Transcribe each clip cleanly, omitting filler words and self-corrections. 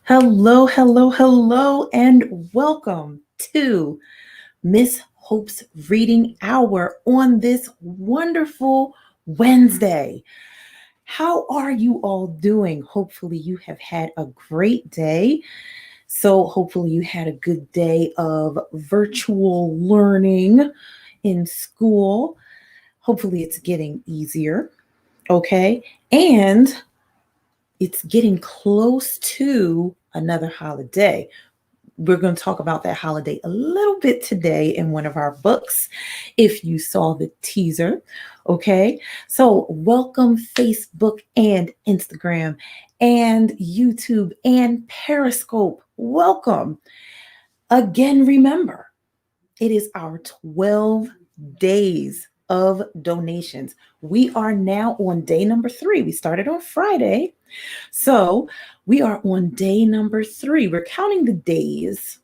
Hello, hello, hello, and welcome to Miss Hope's Reading Hour on this wonderful Wednesday. How are you all doing? Hopefully, you have had a great day. So, hopefully, you had a good day of virtual learning in school. Hopefully, it's getting easier. Okay. And it's getting close to another holiday. We're going to talk about that holiday a little bit today in one of our books, if you saw the teaser. Okay, so welcome Facebook and Instagram and YouTube and Periscope. Welcome. Again, remember, it is our 12 days of donations. We are now on day number 3. We started on Friday. So we are on day number 3. We're counting the days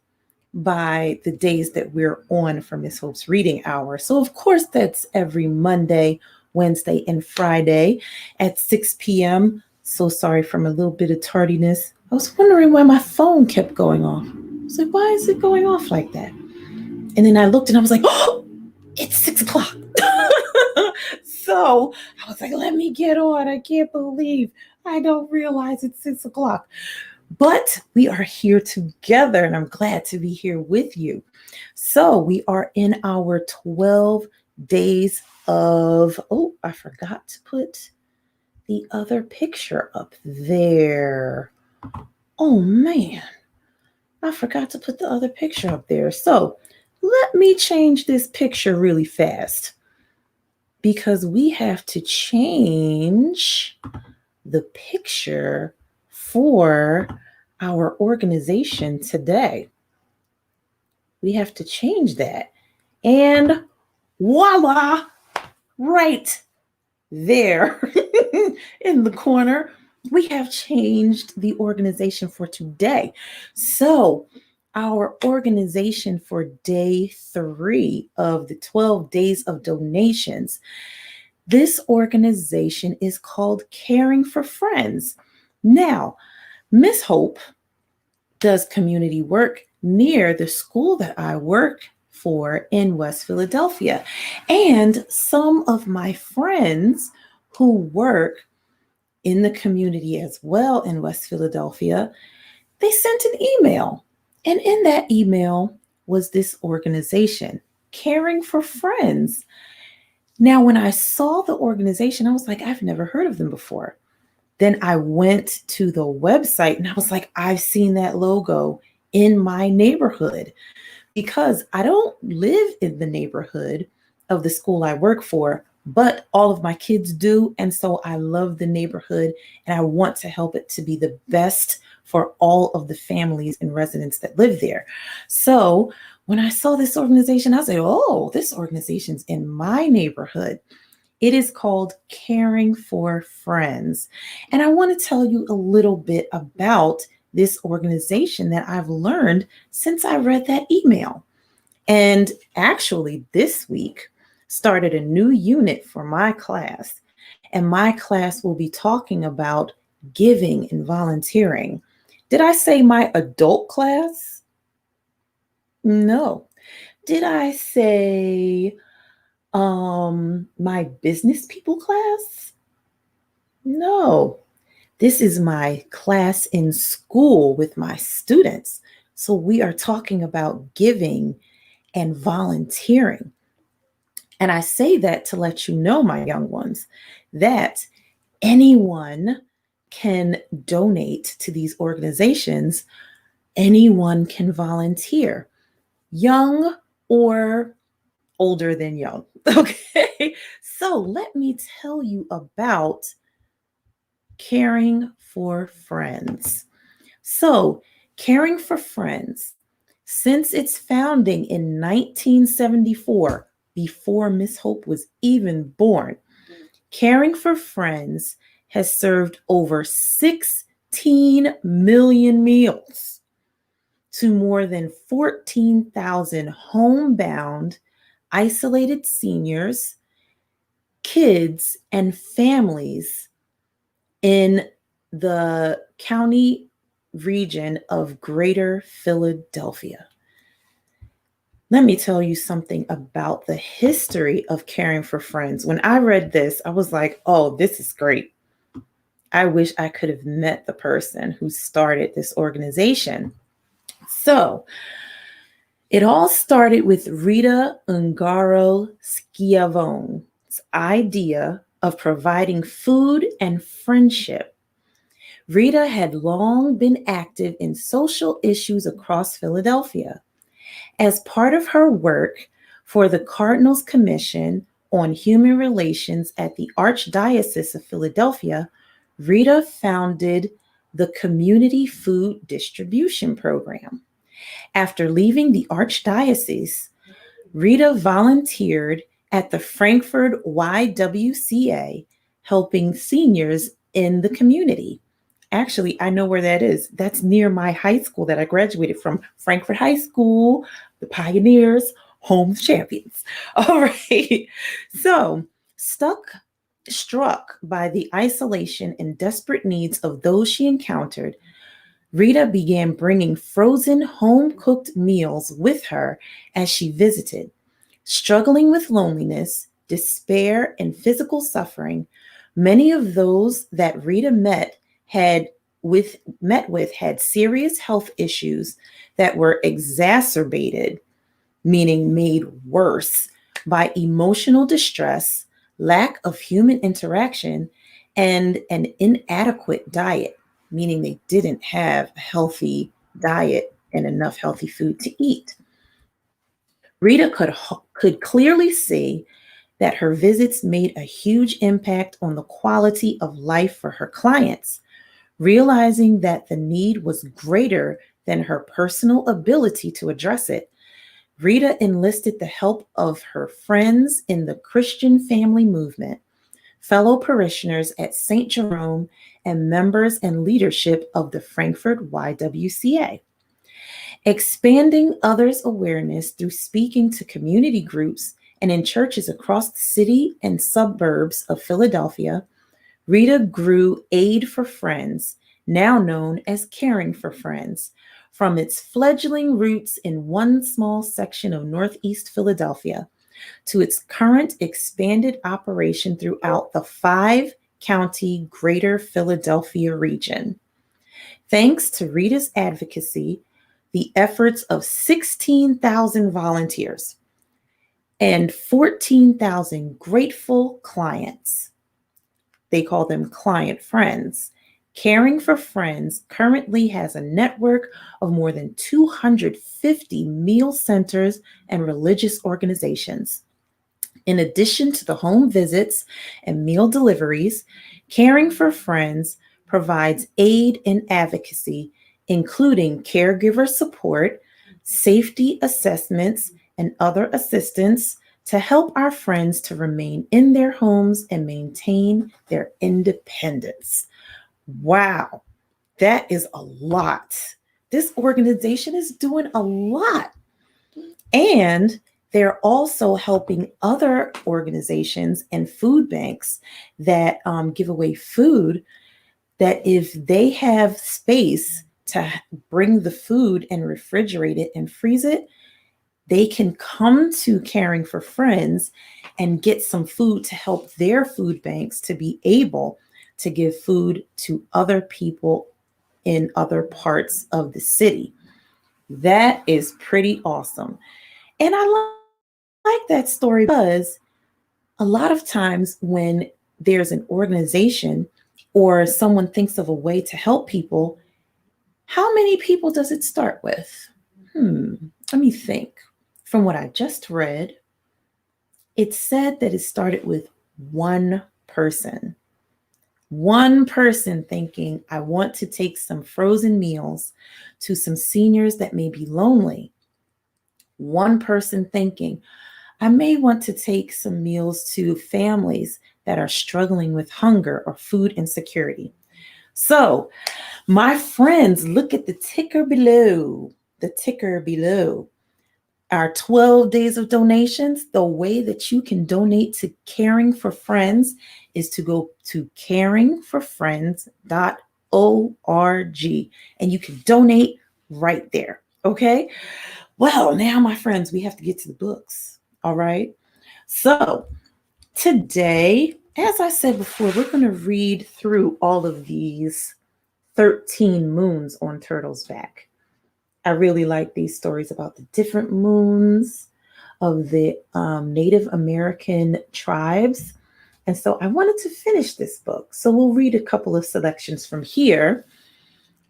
by the days that we're on for Miss Hope's Reading Hour. So, of course, that's every Monday, Wednesday, and Friday at 6 p.m. So sorry for a little bit of tardiness. I was wondering why my phone kept going off. I was like, why is it going off like that? And then I looked and I was like, oh, it's 6 o'clock. So I was like, let me get on. I can't believe I don't realize it's 6 o'clock. But we are here together, and I'm glad to be here with you. So we are in our 12 days of, oh, I forgot to put the other picture up there. Oh man, I forgot to put the other picture up there. So let me change this picture really fast because we have to change the picture for our organization today. We have to change that. And voila, right there in the corner, we have changed the organization for today. So, our organization for day 3 of the 12 days of donations, this organization is called Caring for Friends. Now, Miss Hope does community work near the school that I work for in West Philadelphia. And some of my friends who work in the community as well in West Philadelphia, they sent an email. And in that email was this organization, Caring for Friends. Now, when I saw the organization, I was like, I've never heard of them before. Then I went to the website and I was like, I've seen that logo in my neighborhood because I don't live in the neighborhood of the school I work for, but all of my kids do. And so I love the neighborhood and I want to help it to be the best for all of the families and residents that live there. So when I saw this organization, I was like, oh, this organization's in my neighborhood. It is called Caring for Friends. And I want to tell you a little bit about this organization that I've learned since I read that email. And actually, this week started a new unit for my class. And my class will be talking about giving and volunteering. Did I say my adult class? No. Did I say my business people class? No. This is my class in school with my students. So we are talking about giving and volunteering. And I say that to let you know, my young ones, that anyone can donate to these organizations. Anyone can volunteer, young or older than young. Okay. So let me tell you about Caring for Friends. So, Caring for Friends, since its founding in 1974, before Miss Hope was even born, Caring for Friends has served over 16 million meals to more than 14,000 homebound, isolated seniors, kids, and families in the county region of Greater Philadelphia. Let me tell you something about the history of caring for friends. When I read this, I was like, oh, this is great. I wish I could have met the person who started this organization. So it all started with Rita Ungaro Schiavone's idea of providing food and friendship. Rita had long been active in social issues across Philadelphia. As part of her work for the Cardinal's Commission on Human Relations at the Archdiocese of Philadelphia, Rita founded the Community Food Distribution Program. After leaving the Archdiocese, Rita volunteered at the Frankford YWCA, helping seniors in the community. Actually, I know where that is. That's near my high school that I graduated from, Frankford High School, the Pioneers, home champions. All right. So, struck by the isolation and desperate needs of those she encountered, Rita began bringing frozen home cooked meals with her as she visited. Struggling with loneliness, despair, and physical suffering, many of those that Rita met with had serious health issues that were exacerbated, meaning made worse, by emotional distress, lack of human interaction, and an inadequate diet, meaning they didn't have a healthy diet and enough healthy food to eat. Rita could clearly see that her visits made a huge impact on the quality of life for her clients. Realizing that the need was greater than her personal ability to address it, Rita enlisted the help of her friends in the Christian family movement, fellow parishioners at St. Jerome, and members and leadership of the Frankford YWCA. Expanding others' awareness through speaking to community groups and in churches across the city and suburbs of Philadelphia, Rita grew Aid for Friends, now known as Caring for Friends, from its fledgling roots in one small section of Northeast Philadelphia to its current expanded operation throughout the 5-county Greater Philadelphia region. Thanks to Rita's advocacy, the efforts of 16,000 volunteers and 14,000 grateful clients, they call them client friends, Caring for Friends currently has a network of more than 250 meal centers and religious organizations. In addition to the home visits and meal deliveries, Caring for Friends provides aid and advocacy, including caregiver support, safety assessments, and other assistance to help our friends to remain in their homes and maintain their independence. Wow, that is a lot. This organization is doing a lot. And they're also helping other organizations and food banks that give away food, that if they have space to bring the food and refrigerate it and freeze it, they can come to Caring for Friends and get some food to help their food banks to be able to give food to other people in other parts of the city. That is pretty awesome. And I like that story because a lot of times when there's an organization or someone thinks of a way to help people, how many people does it start with? Let me think. From what I just read, it said that it started with one person. One person thinking, I want to take some frozen meals to some seniors that may be lonely. One person thinking, I may want to take some meals to families that are struggling with hunger or food insecurity. So, my friends, look at the ticker below. The ticker below. Our 12 days of donations. The way that you can donate to Caring for Friends is to go to caringforfriends.org. and you can donate right there. Okay. Well, now, my friends, we have to get to the books. All right. So, today, as I said before, we're going to read through all of these 13 moons on Turtle's Back. I really like these stories about the different moons of the Native American tribes. And so I wanted to finish this book. So we'll read a couple of selections from here.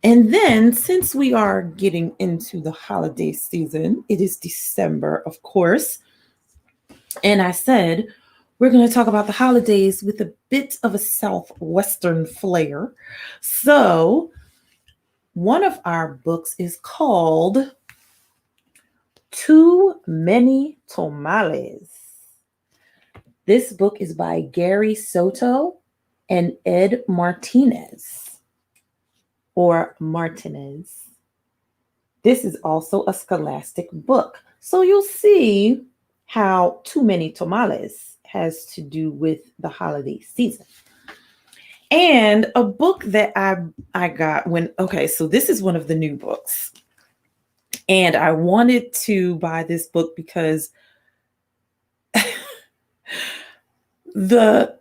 And then, since we are getting into the holiday season, it is December, of course. And I said, we're going to talk about the holidays with a bit of a Southwestern flair. So, one of our books is called Too Many Tomales. This book is by Gary Soto and Ed Martinez, or Martinez. This is also a scholastic book. So you'll see how Too Many Tomales has to do with the holiday season. And a book that I got so this is one of the new books. And I wanted to buy this book because the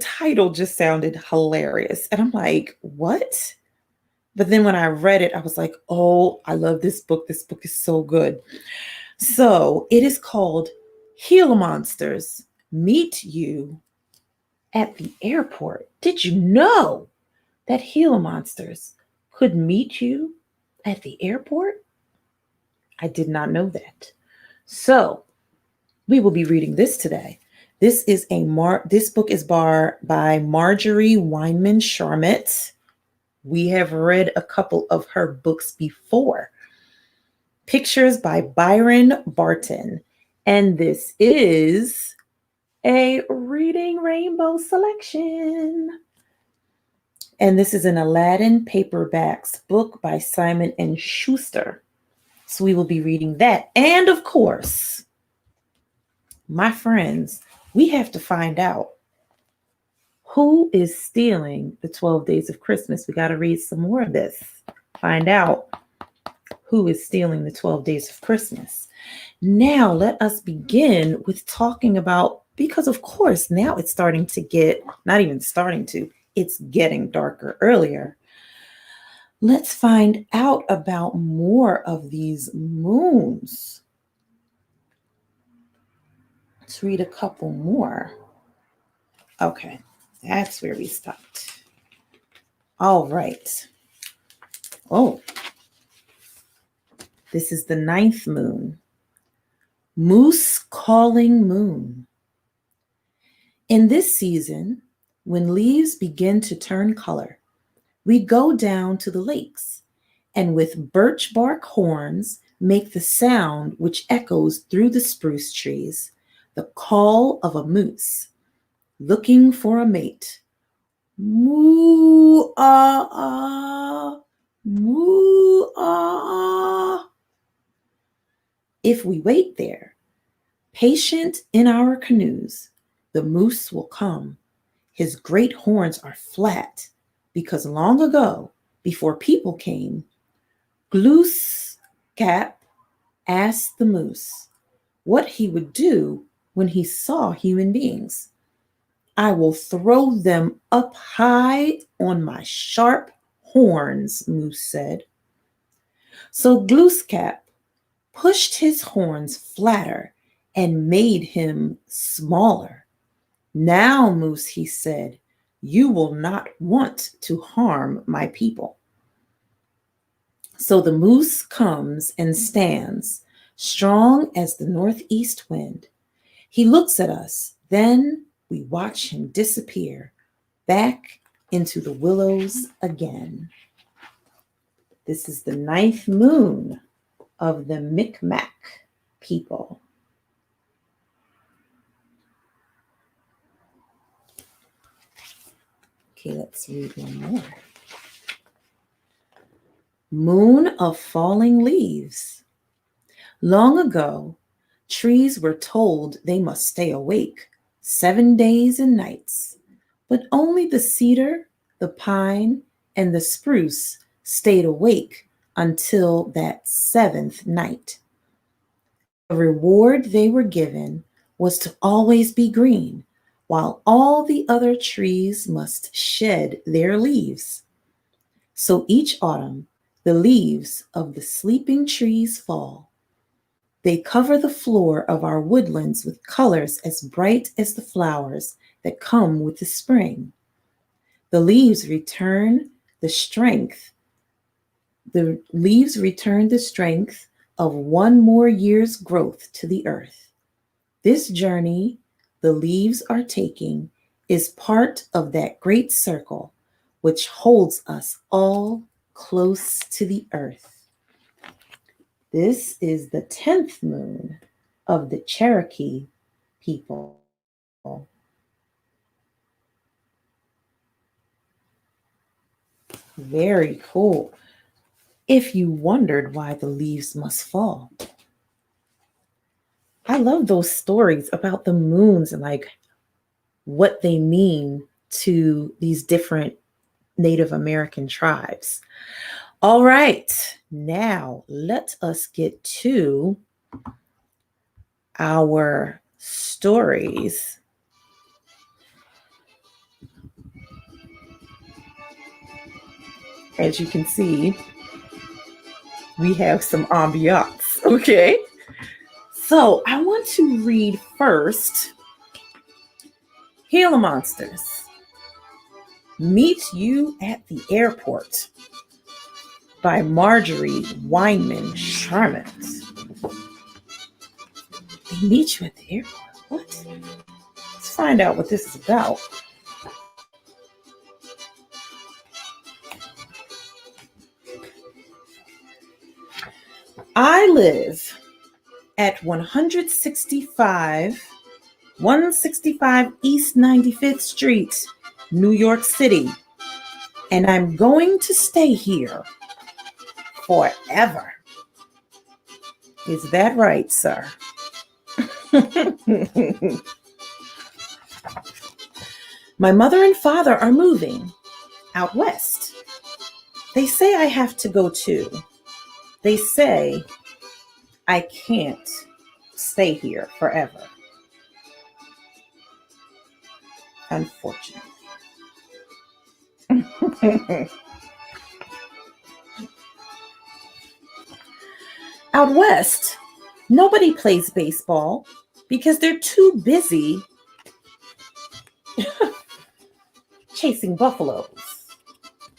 title just sounded hilarious. And I'm like, what? But then when I read it, I was like, oh, I love this book. This book is so good. So it is called Gila Monsters Meet You at the Airport. Did you know that Gila monsters could meet you at the airport? I did not know that. So we will be reading this today. This is this book is by Marjorie Weinman Charmette. We have read a couple of her books before. Pictures by Byron Barton. And this is a Reading Rainbow selection. And this is an Aladdin Paperbacks book by Simon & Schuster. So we will be reading that. And of course, my friends, we have to find out who is stealing the 12 Days of Christmas. We got to read some more of this. Find out who is stealing the 12 Days of Christmas. Now, let us begin with talking about, because of course, now it's starting to get, not even starting to, it's getting darker earlier. Let's find out about more of these moons. Let's read a couple more. Okay, that's where we stopped. All right. Oh, this is the 9th moon. Moose Calling Moon. In this season, when leaves begin to turn color, we go down to the lakes and with birch bark horns make the sound which echoes through the spruce trees, the call of a moose looking for a mate. Moo ah ah, moo ah ah. If we wait there, patient in our canoes, the moose will come. His great horns are flat because long ago, before people came, Glooskap asked the moose what he would do when he saw human beings. I will throw them up high on my sharp horns, Moose said. So Glooskap pushed his horns flatter and made him smaller. Now, Moose, he said, you will not want to harm my people. So the moose comes and stands, strong as the northeast wind. He looks at us, then we watch him disappear back into the willows again. This is the 9th moon of the Micmac people. Okay, let's read one more. Moon of Falling Leaves. Long ago, trees were told they must stay awake 7 days and nights, but only the cedar, The pine and the spruce stayed awake until that seventh night. The reward they were given was to always be green, while all the other trees must shed their leaves. So each autumn, the leaves of the sleeping trees fall. They cover the floor of our woodlands with colors as bright as the flowers that come with the spring. The leaves return the strength. The leaves return the strength of one more year's growth to the earth. This journey the leaves are taking is part of that great circle which holds us all close to the earth. This is the 10th moon of the Cherokee people. Very cool. If you wondered why the leaves must fall, I love those stories about the moons and like what they mean to these different Native American tribes. All right, now let us get to our stories. As you can see, we have some ambiance, okay? So I want to read first Gila Monsters. Meet You at the Airport by Marjorie Weinman Charmant. They meet you at the airport? What? Let's find out what this is about. I live at 165 East 95th Street, New York City, and I'm going to stay here forever. Is that right, sir? My mother and father are moving out west. They say I have to go too. They say I can't stay here forever. Unfortunately. Out west, nobody plays baseball because they're too busy chasing buffaloes.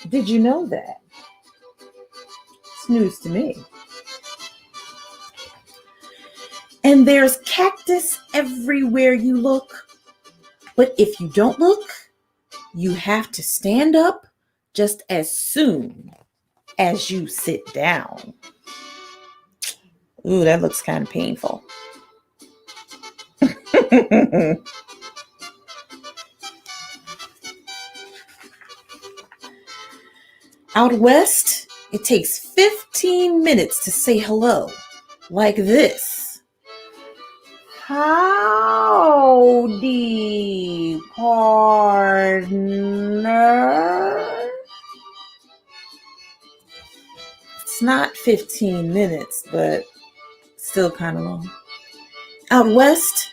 Did you know that? It's news to me. And there's cactus everywhere you look. But if you don't look, you have to stand up just as soon as you sit down. Ooh, that looks kind of painful. Out west, it takes 15 minutes to say hello, like this. Howdy, partner. It's not 15 minutes, but still kind of long. Out west,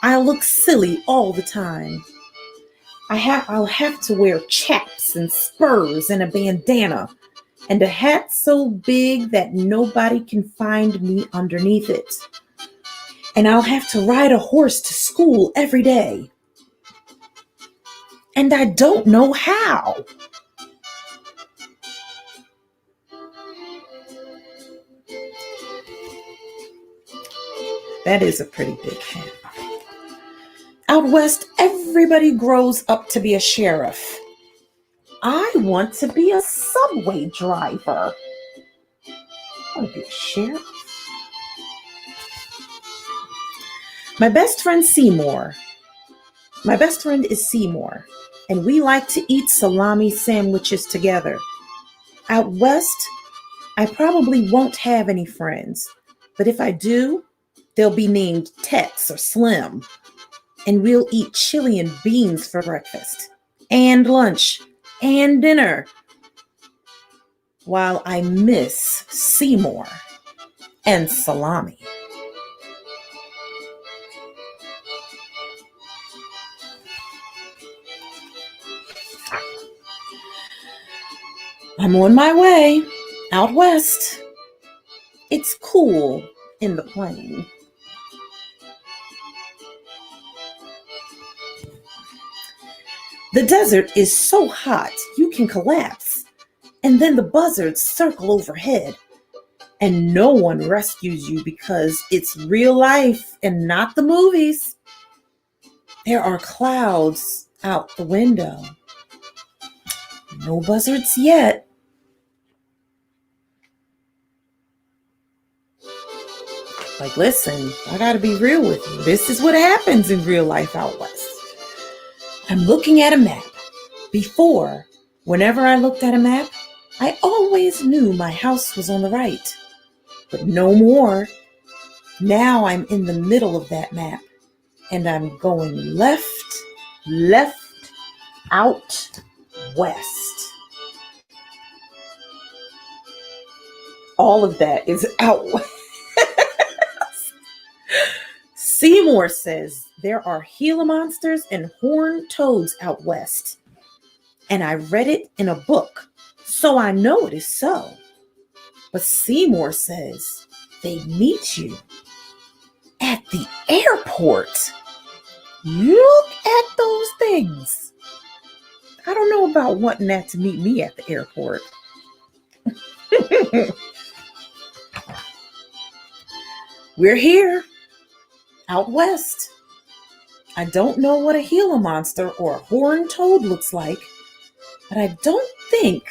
I look silly all the time. I'll have to wear chaps and spurs and a bandana and a hat so big that nobody can find me underneath it. And I'll have to ride a horse to school every day. And I don't know how. That is a pretty big hat. Out west, everybody grows up to be a sheriff. I want to be a subway driver. I want to be a sheriff. My best friend is Seymour, and we like to eat salami sandwiches together. Out west, I probably won't have any friends, but if I do, they'll be named Tex or Slim, and we'll eat chili and beans for breakfast and lunch and dinner while I miss Seymour and salami. I'm on my way out west. It's cool in the plain. The desert is so hot you can collapse, and then the buzzards circle overhead, and no one rescues you because it's real life and not the movies. There are clouds out the window. No buzzards yet. Like, listen, I gotta be real with you. This is what happens in real life out west. I'm looking at a map. Before, whenever I looked at a map, I always knew my house was on the right. But no more. Now I'm in the middle of that map, and I'm going left, out, west. All of that is out west. Seymour says there are Gila monsters and horned toads out west. And I read it in a book, so I know it is so. But Seymour says they meet you at the airport. Look at those things. I don't know about wanting that to meet me at the airport. We're here, out west. I don't know what a Gila monster or a horned toad looks like, but I don't think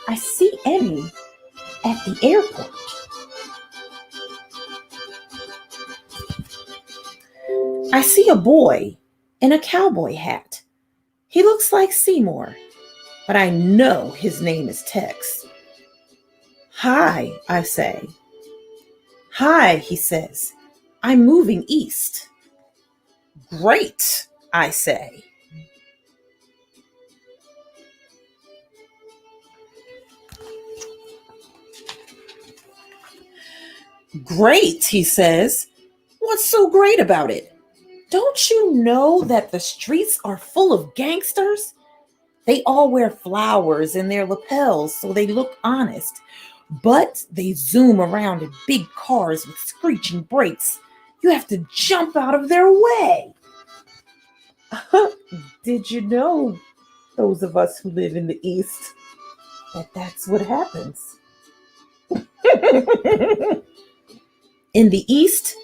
I see any at the airport. I see a boy in a cowboy hat. He looks like Seymour, but I know his name is Tex. Hi, I say. Hi, he says. I'm moving east. Great, I say. Great, he says. What's so great about it? Don't you know that the streets are full of gangsters? They all wear flowers in their lapels so they look honest, but they zoom around in big cars with screeching brakes. You have to jump out of their way. Did you know, those of us who live in the East, that that's what happens? In the East,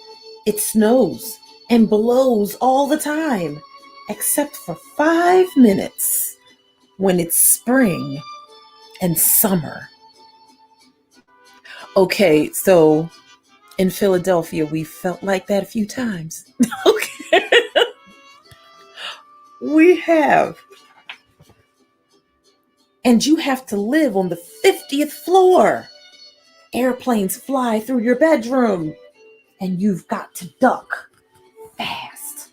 it snows and blows all the time, except for 5 minutes when it's spring and summer. Okay, so in Philadelphia, we felt like that a few times. Okay. We have. And you have to live on the 50th floor. Airplanes fly through your bedroom, and you've got to duck fast.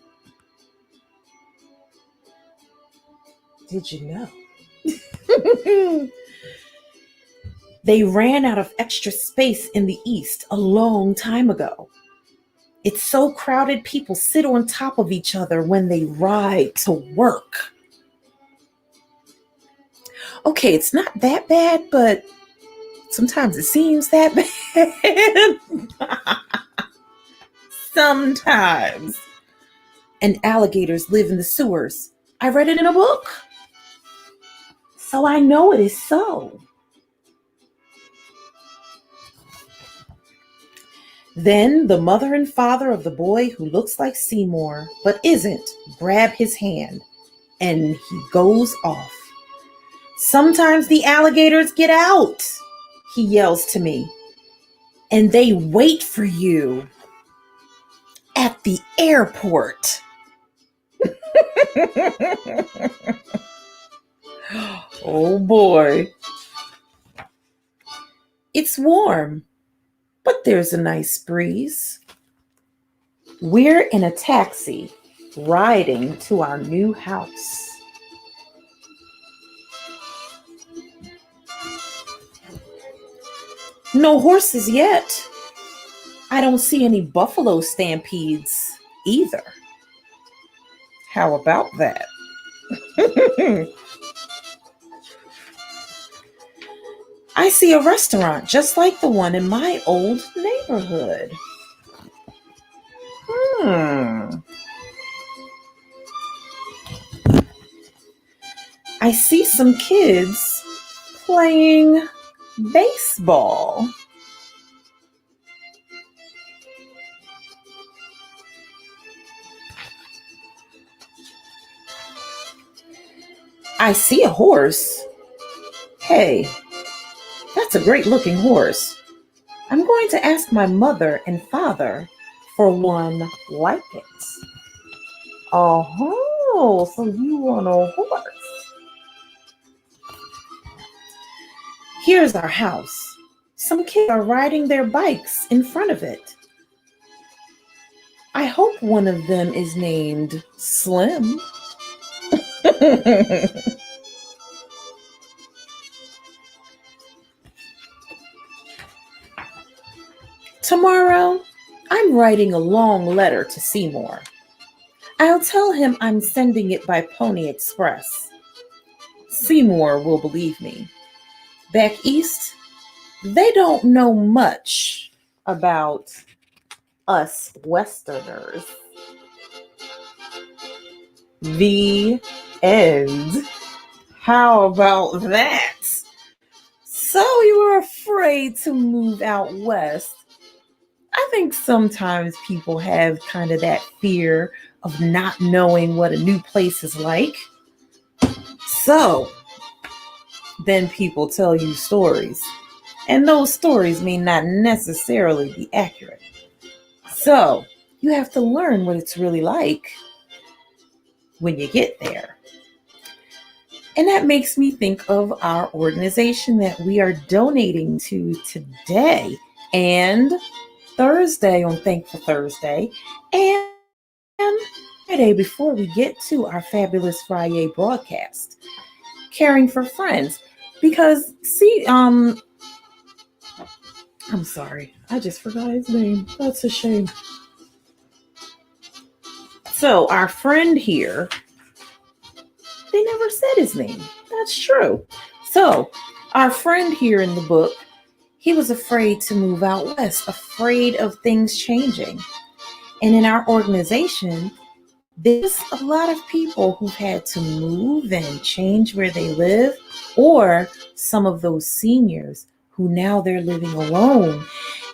Did you know? They ran out of extra space in the East a long time ago. It's so crowded, people sit on top of each other when they ride to work. Okay, it's not that bad, but sometimes it seems that bad. Sometimes. And alligators live in the sewers. I read it in a book. So I know it is so. Then the mother and father of the boy who looks like Seymour but isn't grab his hand, and he goes off. Sometimes the alligators get out, he yells to me, and they wait for you at the airport. Oh boy. It's warm, but there's a nice breeze. We're in a taxi riding to our new house. No horses yet. I don't see any buffalo stampedes either. How about that? I see a restaurant just like the one in my old neighborhood. Hmm. I see some kids playing baseball. I see a horse. Hey, that's a great looking horse. I'm going to ask my mother and father for one like it. Oh, so you want a horse? Here's our house. Some kids are riding their bikes in front of it. I hope one of them is named Slim. Tomorrow, I'm writing a long letter to Seymour. I'll tell him I'm sending it by Pony Express. Seymour will believe me. Back east, they don't know much about us Westerners. The end. How about that? So you were afraid to move out west. I think sometimes people have kind of that fear of not knowing what a new place is like. So then people tell you stories, and those stories may not necessarily be accurate. So you have to learn what it's really like when you get there. And that makes me think of our organization that we are donating to today and Thursday on Thankful Thursday and Friday before we get to our Fabulous Friday broadcast, Caring for Friends. Because, see, I'm sorry, I just forgot his name. That's a shame. So, our friend here, they never said his name. That's true. So, our friend here in the book, he was afraid to move out west, afraid of things changing. And in our organization, there's a lot of people who've had to move and change where they live, or some of those seniors who now they're living alone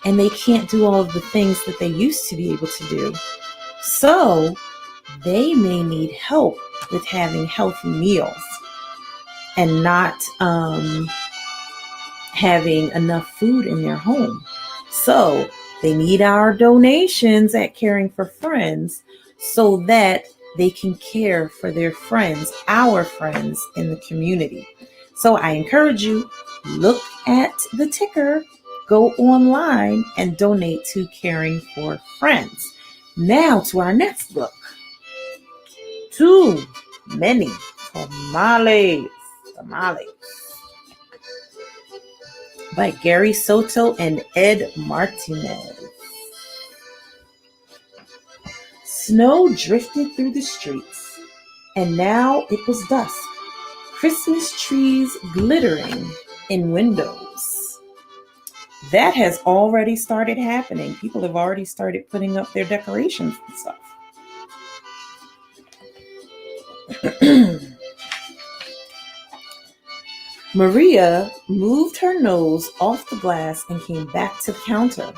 and they can't do all of the things that they used to be able to do. So they may need help with having healthy meals and not having enough food in their home. So they need our donations at Caring for Friends so that they can care for their friends, our friends in the community. So I encourage you, look at the ticker, go online and donate to Caring for Friends. Now to our next book, Too Many Tomales. Tamales. By Gary Soto and Ed Martinez. Snow drifted through the streets, and now it was dusk. Christmas trees glittering in windows. That has already started happening. People have already started putting up their decorations and stuff. Maria moved her nose off the glass and came back to the counter.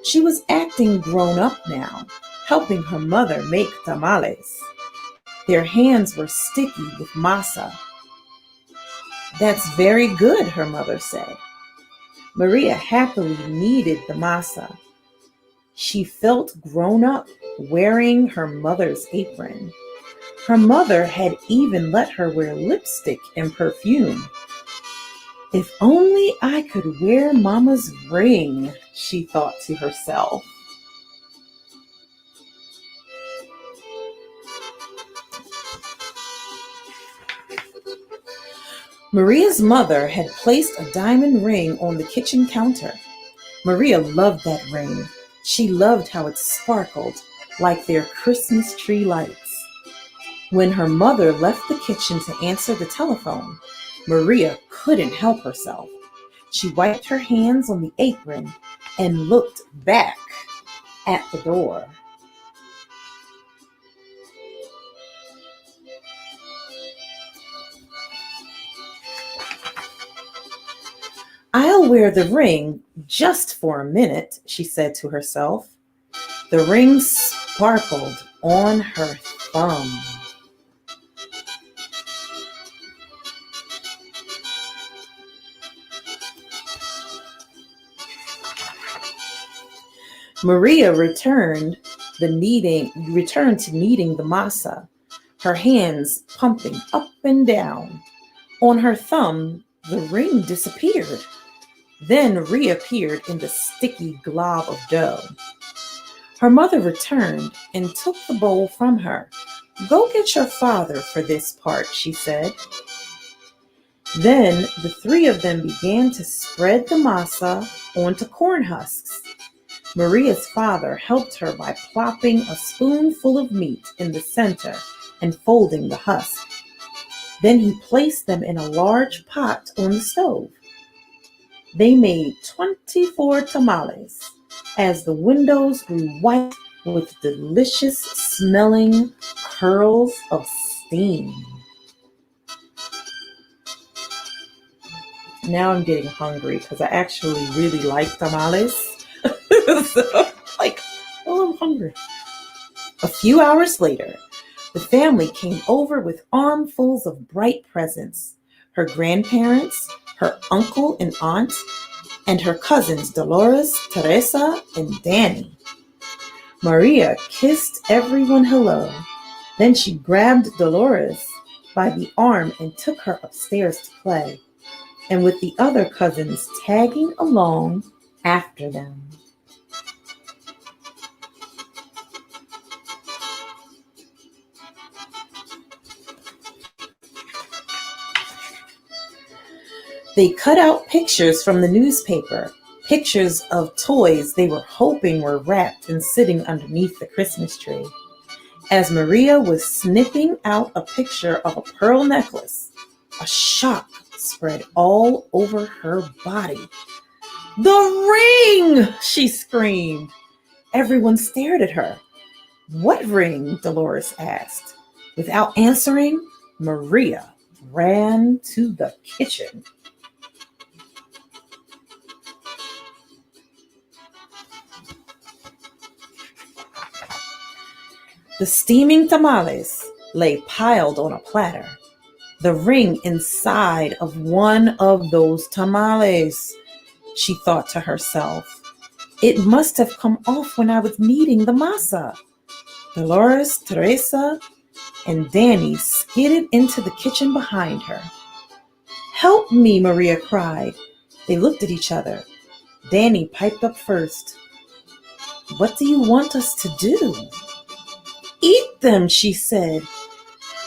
She was acting grown up now, helping her mother make tamales. Their hands were sticky with masa. That's very good, her mother said. Maria happily kneaded the masa. She felt grown up wearing her mother's apron. Her mother had even let her wear lipstick and perfume. If only I could wear Mama's ring, she thought to herself. Maria's mother had placed a diamond ring on the kitchen counter. Maria loved that ring. She loved how it sparkled like their Christmas tree lights. When her mother left the kitchen to answer the telephone, Maria couldn't help herself. She wiped her hands on the apron and looked back at the door. "I'll wear the ring just for a minute," she said to herself. The ring sparkled on her thumb. Maria returned to kneading the masa, her hands pumping up and down. On her thumb, the ring disappeared, then reappeared in the sticky glob of dough. Her mother returned and took the bowl from her. "Go get your father for this part," she said. Then the three of them began to spread the masa onto corn husks. Maria's father helped her by plopping a spoonful of meat in the center and folding the husk. Then he placed them in a large pot on the stove. They made 24 tamales as the windows grew white with delicious smelling curls of steam. Now I'm getting hungry because I actually really like tamales. So, I'm hungry. A few hours later, the family came over with armfuls of bright presents. Her grandparents, her uncle and aunt, and her cousins Dolores, Teresa, and Danny. Maria kissed everyone hello. Then she grabbed Dolores by the arm and took her upstairs to play, and with the other cousins tagging along after them. They cut out pictures from the newspaper, pictures of toys they were hoping were wrapped and sitting underneath the Christmas tree. As Maria was snipping out a picture of a pearl necklace, a shock spread all over her body. "The ring!" she screamed. Everyone stared at her. "What ring?" Dolores asked. Without answering, Maria ran to the kitchen. The steaming tamales lay piled on a platter. The ring inside of one of those tamales, she thought to herself. It must have come off when I was kneading the masa. Dolores, Teresa, and Danny skidded into the kitchen behind her. "Help me," Maria cried. They looked at each other. Danny piped up first. "What do you want us to do?" "Eat them," she said.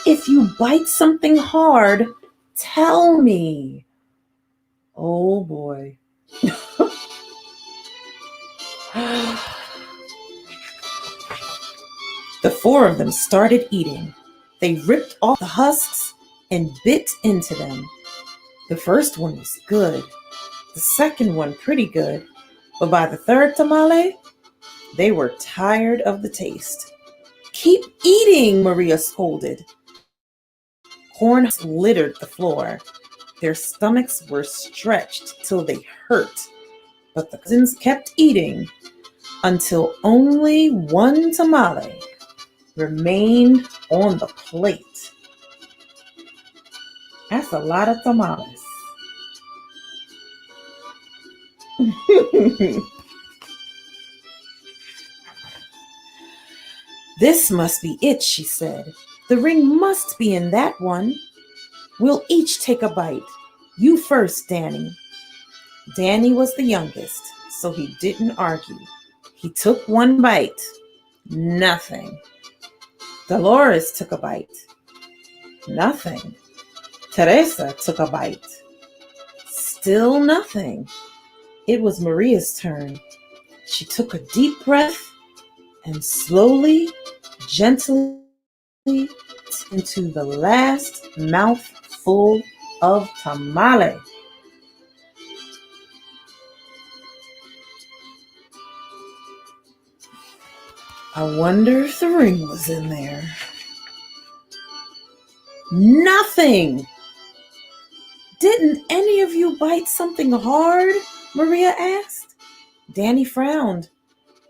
"If you bite something hard, tell me." Oh boy. The four of them started eating. They ripped off the husks and bit into them. The first one was good, the second one pretty good, but by the third tamale, they were tired of the taste. "Keep eating," Maria scolded. Corn littered the floor. Their stomachs were stretched till they hurt, but the cousins kept eating until only one tamale remained on the plate. That's a lot of tamales. "This must be it," she said. "The ring must be in that one. We'll each take a bite. You first, Danny." Danny was the youngest, so he didn't argue. He took one bite. Nothing. Dolores took a bite. Nothing. Teresa took a bite. Still nothing. It was Maria's turn. She took a deep breath and slowly, gently into the last mouthful of tamale. I wonder if the ring was in there. Nothing! Didn't any of you bite something hard? Maria asked. Danny frowned.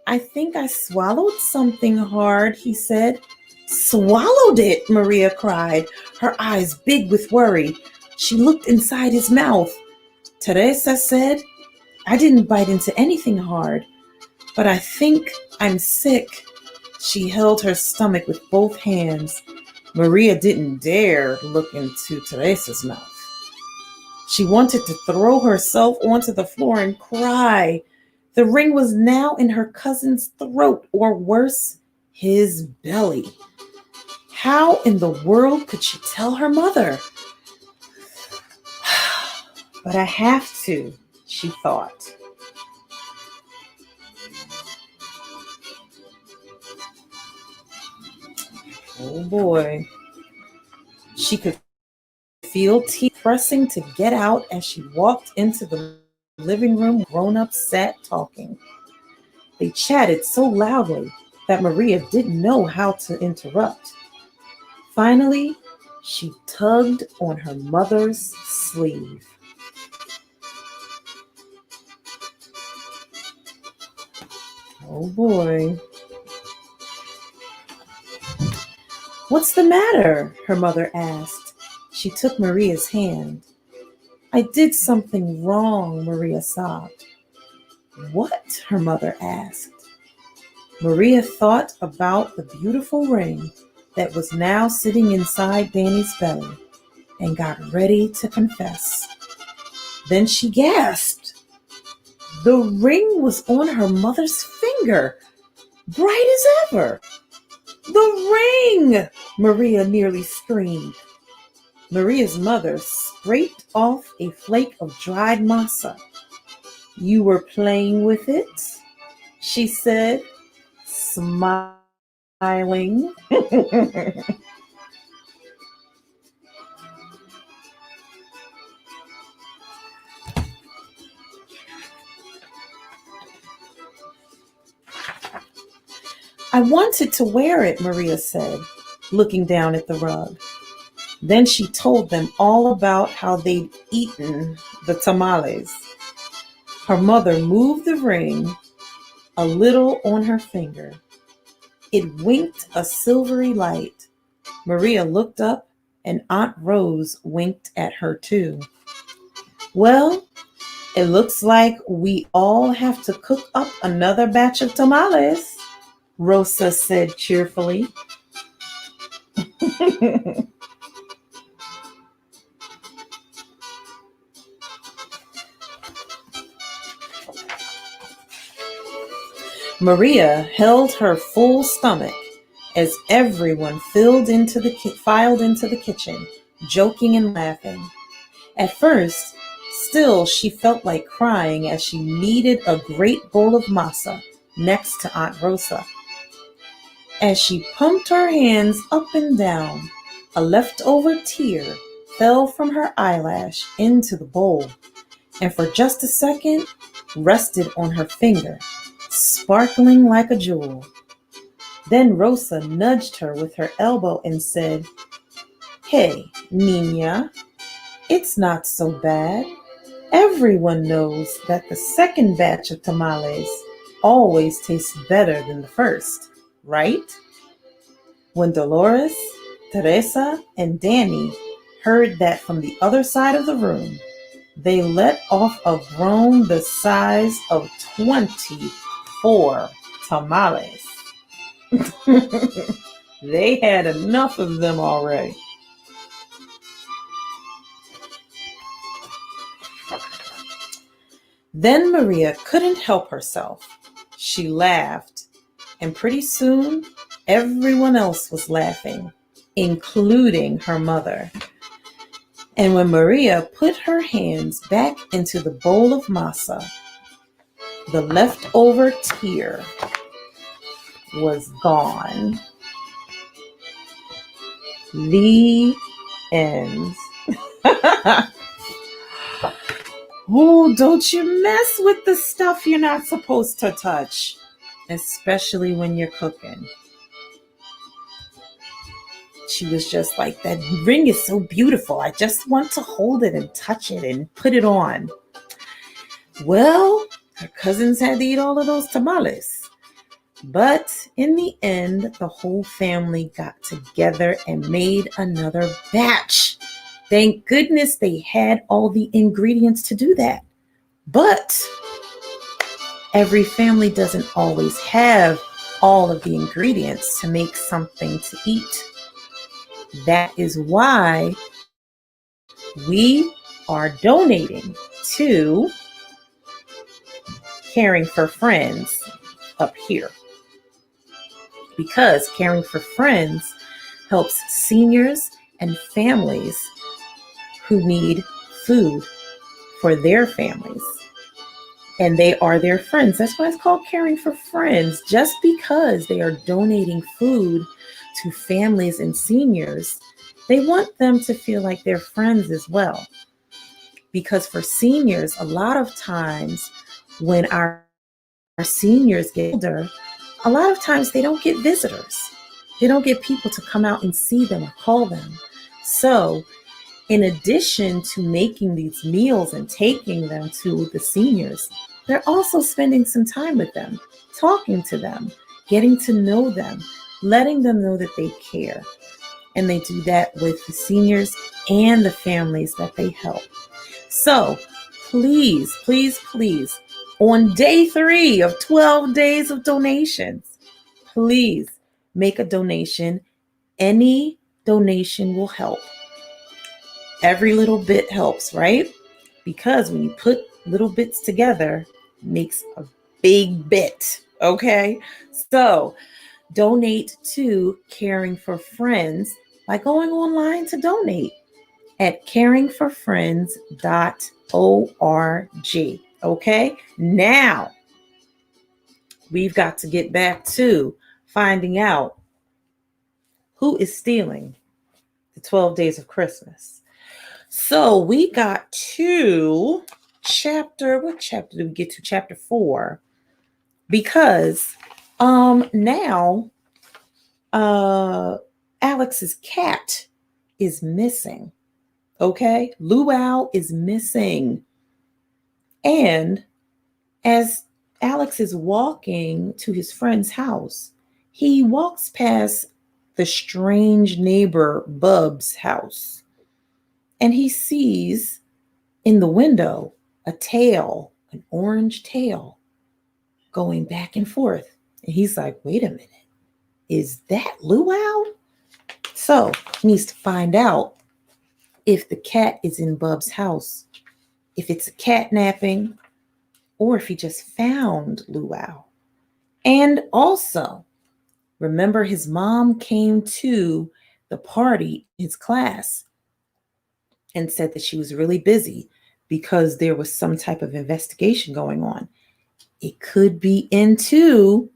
I think I swallowed something hard, he said. Swallowed it, Maria cried, her eyes big with worry. She looked inside his mouth. Teresa said, I didn't bite into anything hard, but I think I'm sick. She held her stomach with both hands. Maria didn't dare look into Teresa's mouth. She wanted to throw herself onto the floor and cry. The ring was now in her cousin's throat, or worse, his belly. How in the world could she tell her mother? But I have to, she thought. Oh boy. She could feel teeth pressing to get out as she walked into the living room. Grown-ups sat talking. They chatted so loudly that Maria didn't know how to interrupt. Finally, she tugged on her mother's sleeve. Oh boy. What's the matter? Her mother asked. She took Maria's hand. I did something wrong, Maria sobbed. What? Her mother asked. Maria thought about the beautiful ring that was now sitting inside Danny's belly and got ready to confess. Then she gasped. The ring was on her mother's finger, bright as ever. The ring! Maria nearly screamed. Maria's mother scraped off a flake of dried masa. You were playing with it, she said, smiling. I wanted to wear it, Maria said, looking down at the rug. Then she told them all about how they'd eaten the tamales. Her mother moved the ring a little on her finger. It winked a silvery light. Maria looked up and Aunt Rose winked at her too. Well, it looks like we all have to cook up another batch of tamales, Rosa said cheerfully. Maria held her full stomach as everyone filed into the kitchen, joking and laughing. At first, still she felt like crying as she kneaded a great bowl of masa next to Aunt Rosa. As she pumped her hands up and down, a leftover tear fell from her eyelash into the bowl, and for just a second rested on her finger, sparkling like a jewel. Then Rosa nudged her with her elbow and said, Hey, Nina, it's not so bad. Everyone knows that the second batch of tamales always tastes better than the first, right? When Dolores, Teresa, and Danny heard that from the other side of the room, they let off a groan the size of 24 tamales. They had enough of them already. Then Maria couldn't help herself. She laughed, and pretty soon everyone else was laughing, including her mother. And when Maria put her hands back into the bowl of masa, the leftover tear was gone. The end. Oh, don't you mess with the stuff you're not supposed to touch, especially when you're cooking. She was just like, that ring is so beautiful. I just want to hold it and touch it and put it on. Well, her cousins had to eat all of those tamales. But in the end, the whole family got together and made another batch. Thank goodness they had all the ingredients to do that. But every family doesn't always have all of the ingredients to make something to eat. That is why we are donating to Caring for Friends up here. Because Caring for Friends helps seniors and families who need food for their families. And they are their friends. That's why it's called Caring for Friends. Just because they are donating food to families and seniors, they want them to feel like they're friends as well. Because for seniors, a lot of times when our seniors get older, a lot of times they don't get visitors. They don't get people to come out and see them or call them. So in addition to making these meals and taking them to the seniors, they're also spending some time with them, talking to them, getting to know them, letting them know that they care. And they do that with the seniors and the families that they help. So please, please, please, on day 3 of 12 days of donations, please make a donation. Any donation will help. Every little bit helps, right? Because when you put little bits together, it makes a big bit, okay? So donate to Caring for Friends by going online to donate at caringforfriends.org, okay? Now, we've got to get back to finding out who is stealing the 12 days of Christmas. So we got to what chapter did we get to? Chapter 4. Because now Alex's cat is missing. Okay? Luau is missing. And as Alex is walking to his friend's house, he walks past the strange neighbor Bub's house. And he sees in the window a tail, an orange tail, going back and forth. And he's like, wait a minute, is that Luau? So he needs to find out if the cat is in Bub's house, if it's a catnapping, or if he just found Luau. And also, remember his mom came to the party in his class and said that she was really busy because there was some type of investigation going on. It could be into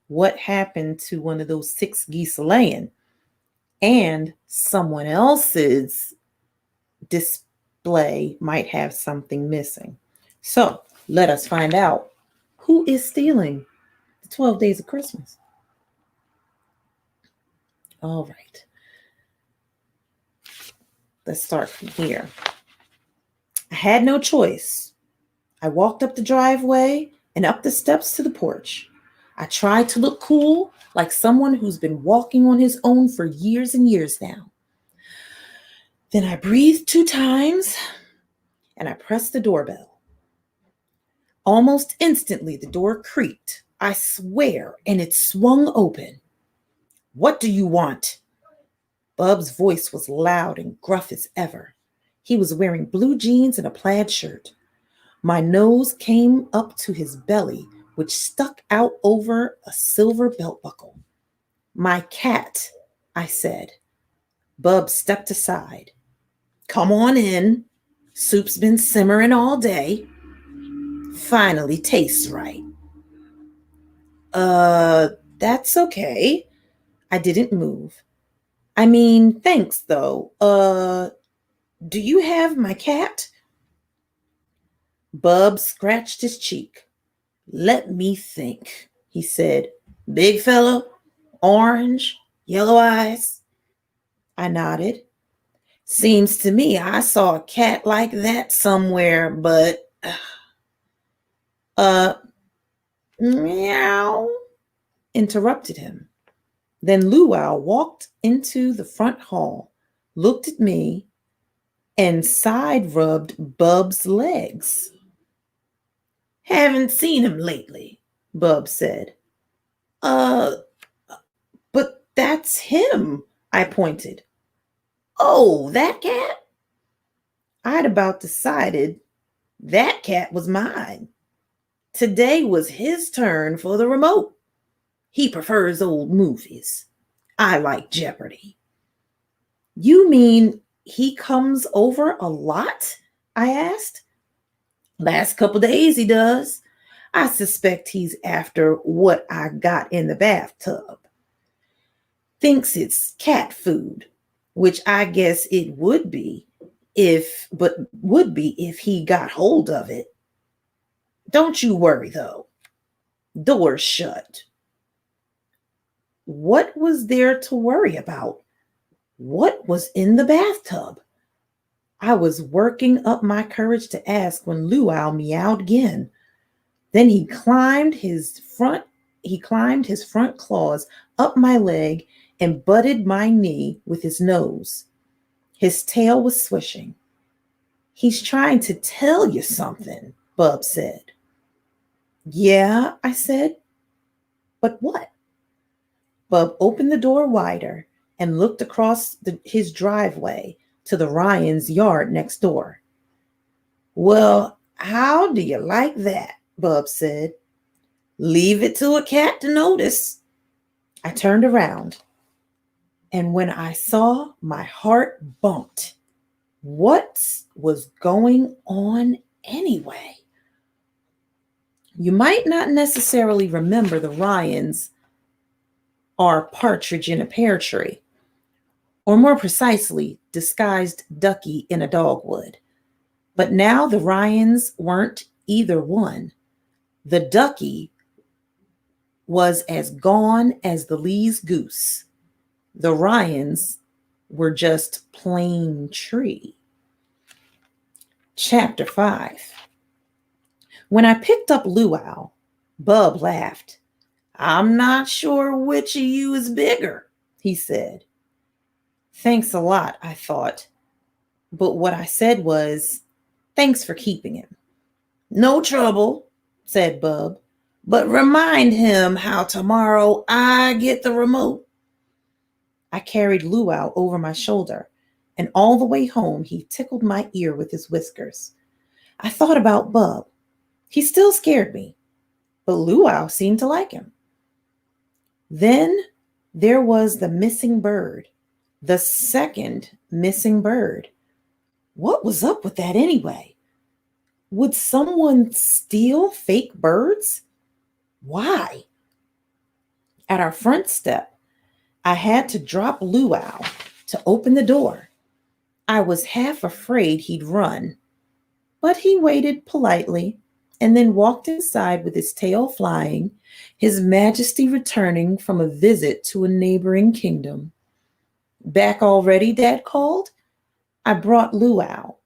what happened to one of those 6 geese laying, and someone else's display might have something missing. So let us find out who is stealing the 12 days of Christmas. All right. Let's start from here. I had no choice. I walked up the driveway and up the steps to the porch. I tried to look cool, like someone who's been walking on his own for years and years now. Then I breathed 2 times and I pressed the doorbell. Almost instantly, the door creaked, I swear, and it swung open. What do you want? Bub's voice was loud and gruff as ever. He was wearing blue jeans and a plaid shirt. My nose came up to his belly, which stuck out over a silver belt buckle. My cat, I said. Bub stepped aside. Come on in. Soup's been simmering all day. Finally tastes right. Uh, that's okay. I didn't move. I mean, thanks though. Do you have my cat? Bub scratched his cheek. Let me think, he said. Big fellow, orange, yellow eyes. I nodded. Seems to me I saw a cat like that somewhere, but uh meow interrupted him. Then Luau walked into the front hall, looked at me, and side rubbed Bub's legs. Haven't seen him lately, Bub said. Uh, but that's him, I pointed. Oh, that cat? I'd about decided that cat was mine. Today was his turn for the remote. He prefers old movies. I like Jeopardy. You mean he comes over a lot? I asked. Last couple days he does. I suspect he's after what I got in the bathtub. Thinks it's cat food, which I guess it would be if he got hold of it. Don't you worry though. Door's shut. What was there to worry about? What was in the bathtub? I was working up my courage to ask when Luau meowed again. Then he climbed his front claws up my leg and butted my knee with his nose. His tail was swishing. He's trying to tell you something, Bub said. Yeah, I said. But what? Bub opened the door wider and looked across his driveway to the Ryans' yard next door. Well, how do you like that? Bub said. Leave it to a cat to notice. I turned around, and when I saw, my heart bumped. What was going on anyway? You might not necessarily remember the Ryans are partridge in a pear tree, or more precisely, disguised ducky in a dogwood. But now the Ryans weren't either one. The ducky was as gone as the Lee's goose. The Ryans were just plain tree. Chapter 5. When I picked up Luau, Bub laughed. I'm not sure which of you is bigger, he said. Thanks a lot, I thought. But what I said was, thanks for keeping him. No trouble, said Bub. But remind him how tomorrow I get the remote. I carried Luau over my shoulder, and all the way home he tickled my ear with his whiskers. I thought about Bub. He still scared me, but Luau seemed to like him. Then there was the missing bird, the second missing bird. What was up with that anyway? Would someone steal fake birds? Why? At our front step, I had to drop Luau to open the door. I was half afraid he'd run, but he waited politely and then walked inside with his tail flying, his majesty returning from a visit to a neighboring kingdom. Back already, Dad called. I brought Luau.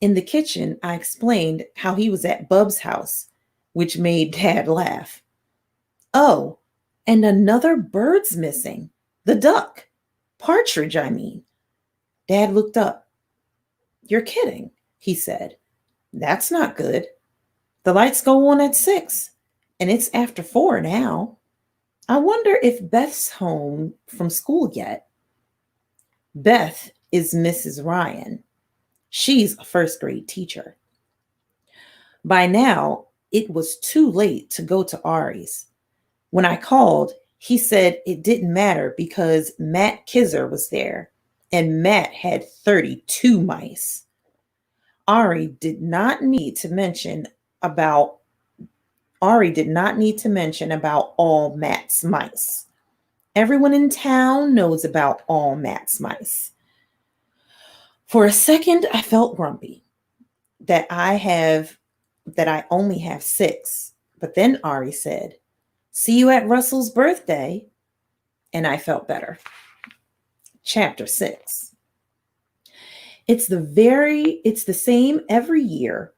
In the kitchen, I explained how he was at Bub's house, which made Dad laugh. Oh, and another bird's missing. The duck. Partridge, I mean. Dad looked up. You're kidding, he said. That's not good. The lights go on at 6, and it's after 4 now. I wonder if Beth's home from school yet. Beth is Mrs. Ryan. She's a first grade teacher. By now, it was too late to go to Ari's. When I called, he said it didn't matter because Matt Kizzer was there, and Matt had 32 mice. Ari did not need to mention about Ari did not need to mention about all Matt's mice. Everyone in town knows about all Matt's mice. For a second, I felt grumpy that I only have 6. But then Ari said, "See you at Russell's birthday." And I felt better. Chapter 6. It's the same every year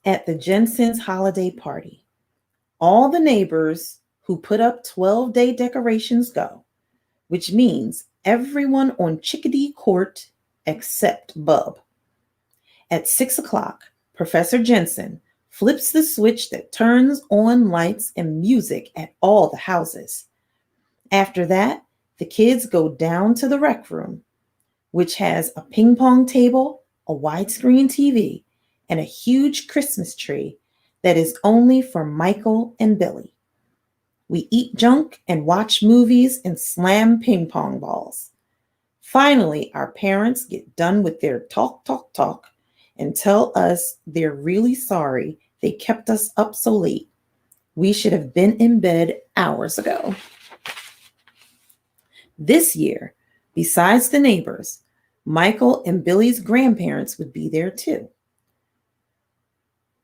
at the Jensen's holiday party. All the neighbors who put up 12-day decorations go, which means everyone on Chickadee Court except Bub. At 6 o'clock, Professor Jensen flips the switch that turns on lights and music at all the houses. After that, the kids go down to the rec room, which has a ping pong table, a widescreen TV, and a huge Christmas tree that is only for Michael and Billy. We eat junk and watch movies and slam ping pong balls. Finally, our parents get done with their talk, and tell us they're really sorry they kept us up so late. We should have been in bed hours ago. This year, besides the neighbors, Michael and Billy's grandparents would be there too.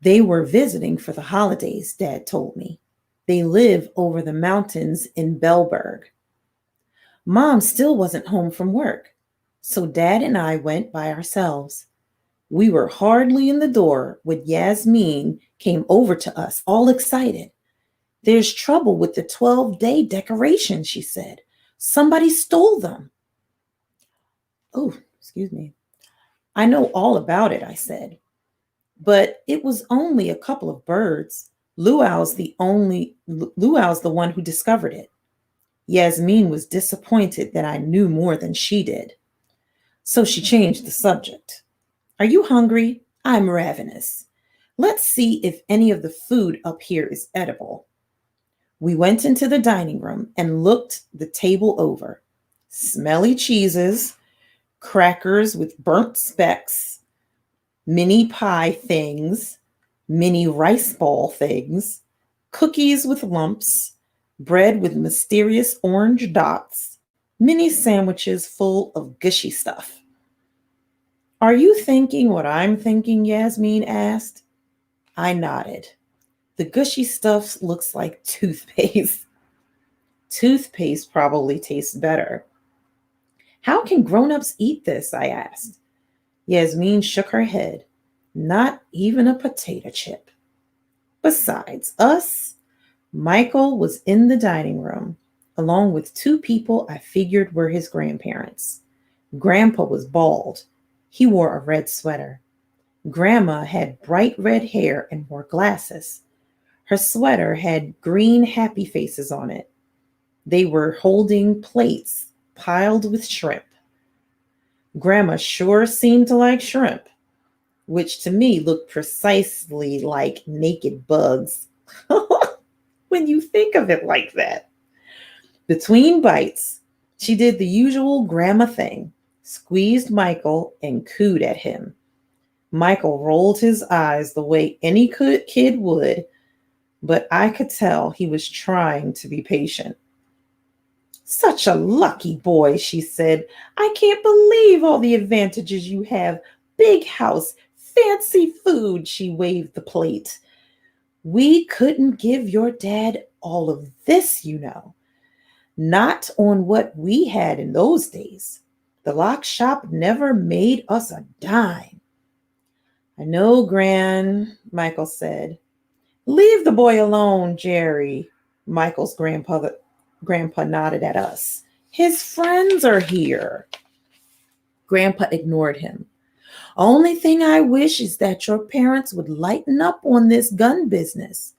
They were visiting for the holidays, Dad told me. They live over the mountains in Bellberg. Mom still wasn't home from work, so Dad and I went by ourselves. We were hardly in the door when Yasmin came over to us, all excited. "There's trouble with the 12-day decorations," she said. "Somebody stole them." "Oh, excuse me. I know all about it," I said. "But it was only a couple of birds. Luau's the one who discovered it." Yasmin was disappointed that I knew more than she did. So she changed the subject. "Are you hungry? I'm ravenous. Let's see if any of the food up here is edible." We went into the dining room and looked the table over. Smelly cheeses, crackers with burnt specks, mini pie things, mini rice ball things, cookies with lumps, bread with mysterious orange dots, mini sandwiches full of gushy stuff. "Are you thinking what I'm thinking?" Yasmin asked. I nodded. "The gushy stuff looks like toothpaste." "Toothpaste probably tastes better." "How can grown-ups eat this?" I asked. Yasmin shook her head. "Not even a potato chip." Besides us, Michael was in the dining room, along with 2 people I figured were his grandparents. Grandpa was bald. He wore a red sweater. Grandma had bright red hair and wore glasses. Her sweater had green happy faces on it. They were holding plates piled with shrimp. Grandma sure seemed to like shrimp, which to me looked precisely like naked bugs when you think of it like that. Between bites, she did the usual grandma thing, squeezed Michael and cooed at him. Michael rolled his eyes the way any kid would, but I could tell he was trying to be patient. "Such a lucky boy," she said. "I can't believe all the advantages you have. Big house, fancy food." She waved the plate. "We couldn't give your dad all of this, you know. Not on what we had in those days. The lock shop never made us a dime." "I know, Gran," Michael said. "Leave the boy alone, Jerry." Michael's grandpa nodded at us. "His friends are here." Grandpa ignored him. "Only thing I wish is that your parents would lighten up on this gun business.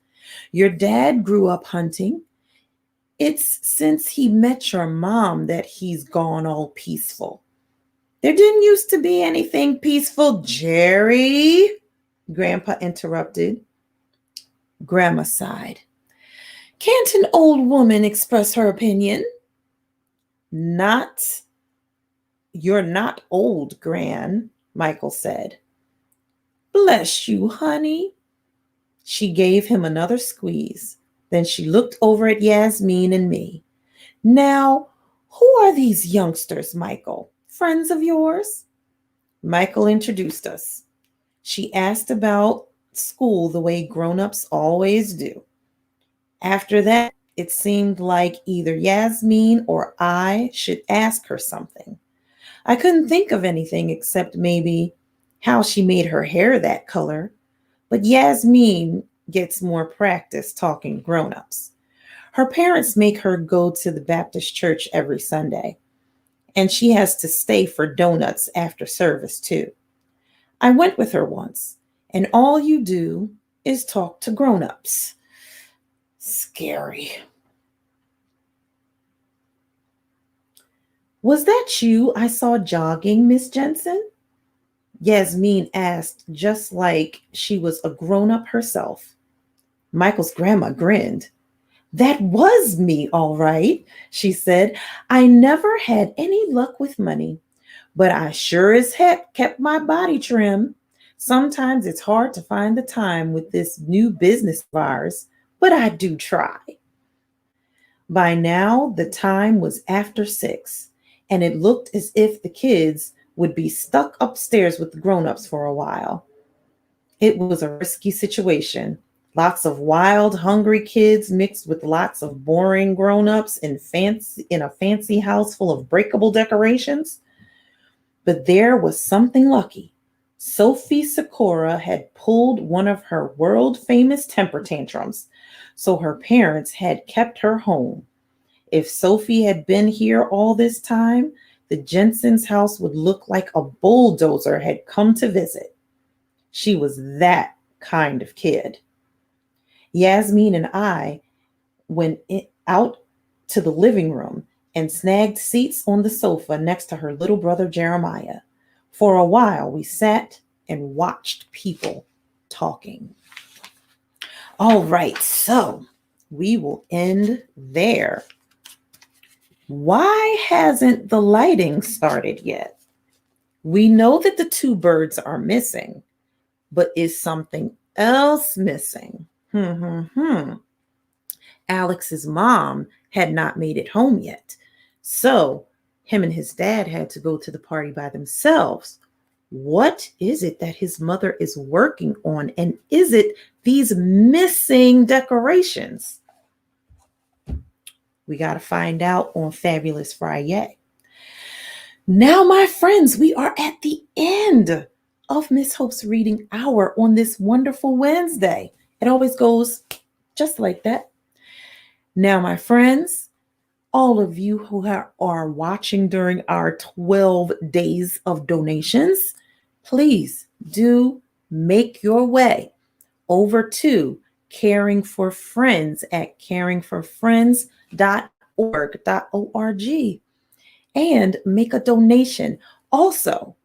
Your dad grew up hunting. It's since he met your mom that he's gone all peaceful." "There didn't used to be anything peaceful, Jerry," Grandpa interrupted. Grandma sighed. "Can't an old woman express her opinion?" Not You're not old, Gran, Michael said. Bless you, honey. She gave him another squeeze. Then she looked over at Yasmin and me. Now, who are these youngsters, Michael? Friends of yours? Michael introduced us. She asked about school the way grown-ups always do. After that, it seemed like either Yasmin or I should ask her something. I couldn't think of anything except maybe how she made her hair that color, but Yasmin gets more practice talking grown-ups. Her parents make her go to the Baptist church every Sunday, and she has to stay for donuts after service too. I went with her once, and all you do is talk to grown-ups. Scary. Was that you I saw jogging, Miss Jensen? Yasmin asked, just like she was a grown-up herself. Michael's grandma grinned. That was me, all right, she said. I never had any luck with money, but I sure as heck kept my body trim. Sometimes it's hard to find the time with this new business of ours, but I do try. By now, the time was after 6, and it looked as if the kids would be stuck upstairs with the grown-ups for a while. It was a risky situation. Lots of wild, hungry kids mixed with lots of boring grown-ups in a fancy house full of breakable decorations. But there was something lucky. Sophie Sikora had pulled one of her world-famous temper tantrums, so her parents had kept her home. If Sophie had been here all this time, the Jensen's house would look like a bulldozer had come to visit. She was that kind of kid. Yasmin and I went out to the living room and snagged seats on the sofa next to her little brother Jeremiah. For a while, we sat and watched people talking. All right, so we will end there. Why hasn't the lighting started yet? We know that the 2 birds are missing, but is something else missing? Alex's mom had not made it home yet, so him and his dad had to go to the party by themselves. What is it that his mother is working on, and is it these missing decorations? We got to find out on Fabulous Friday. Now, my friends, we are at the end of Miss Hope's Reading Hour on this wonderful Wednesday. It always goes just like that. Now, my friends, all of you who are watching during our 12 days of donations, please do make your way over to Caring for Friends at caringforfriends.org and make a donation. Also,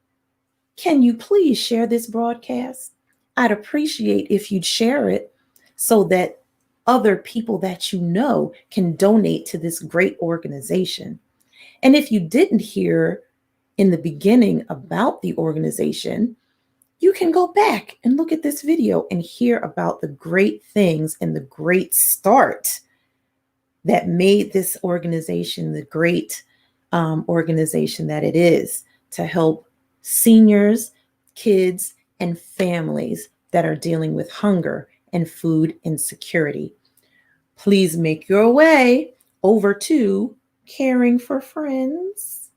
can you please share this broadcast? I'd appreciate if you'd share it so that other people that you know can donate to this great organization. And if you didn't hear in the beginning about the organization, you can go back and look at this video and hear about the great things and the great start that made this organization the great organization that it is to help seniors, kids, and families that are dealing with hunger and food insecurity. Please make your way over to Caring for Friends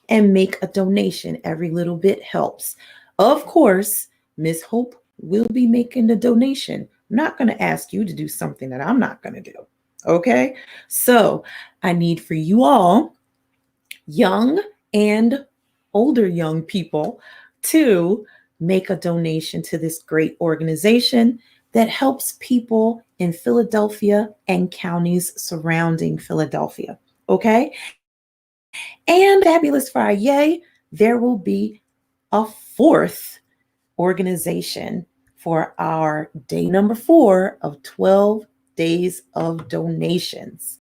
and make a donation. Every little bit helps. Of course, Miss Hope will be making the donation. I'm not going to ask you to do something that I'm not going to do. Okay? So I need for you all, young and older young people, to make a donation to this great organization that helps people in Philadelphia and counties surrounding Philadelphia. Okay? And Fabulous Friday, there will be a 4th organization for our day number 4 of 12 days of donations.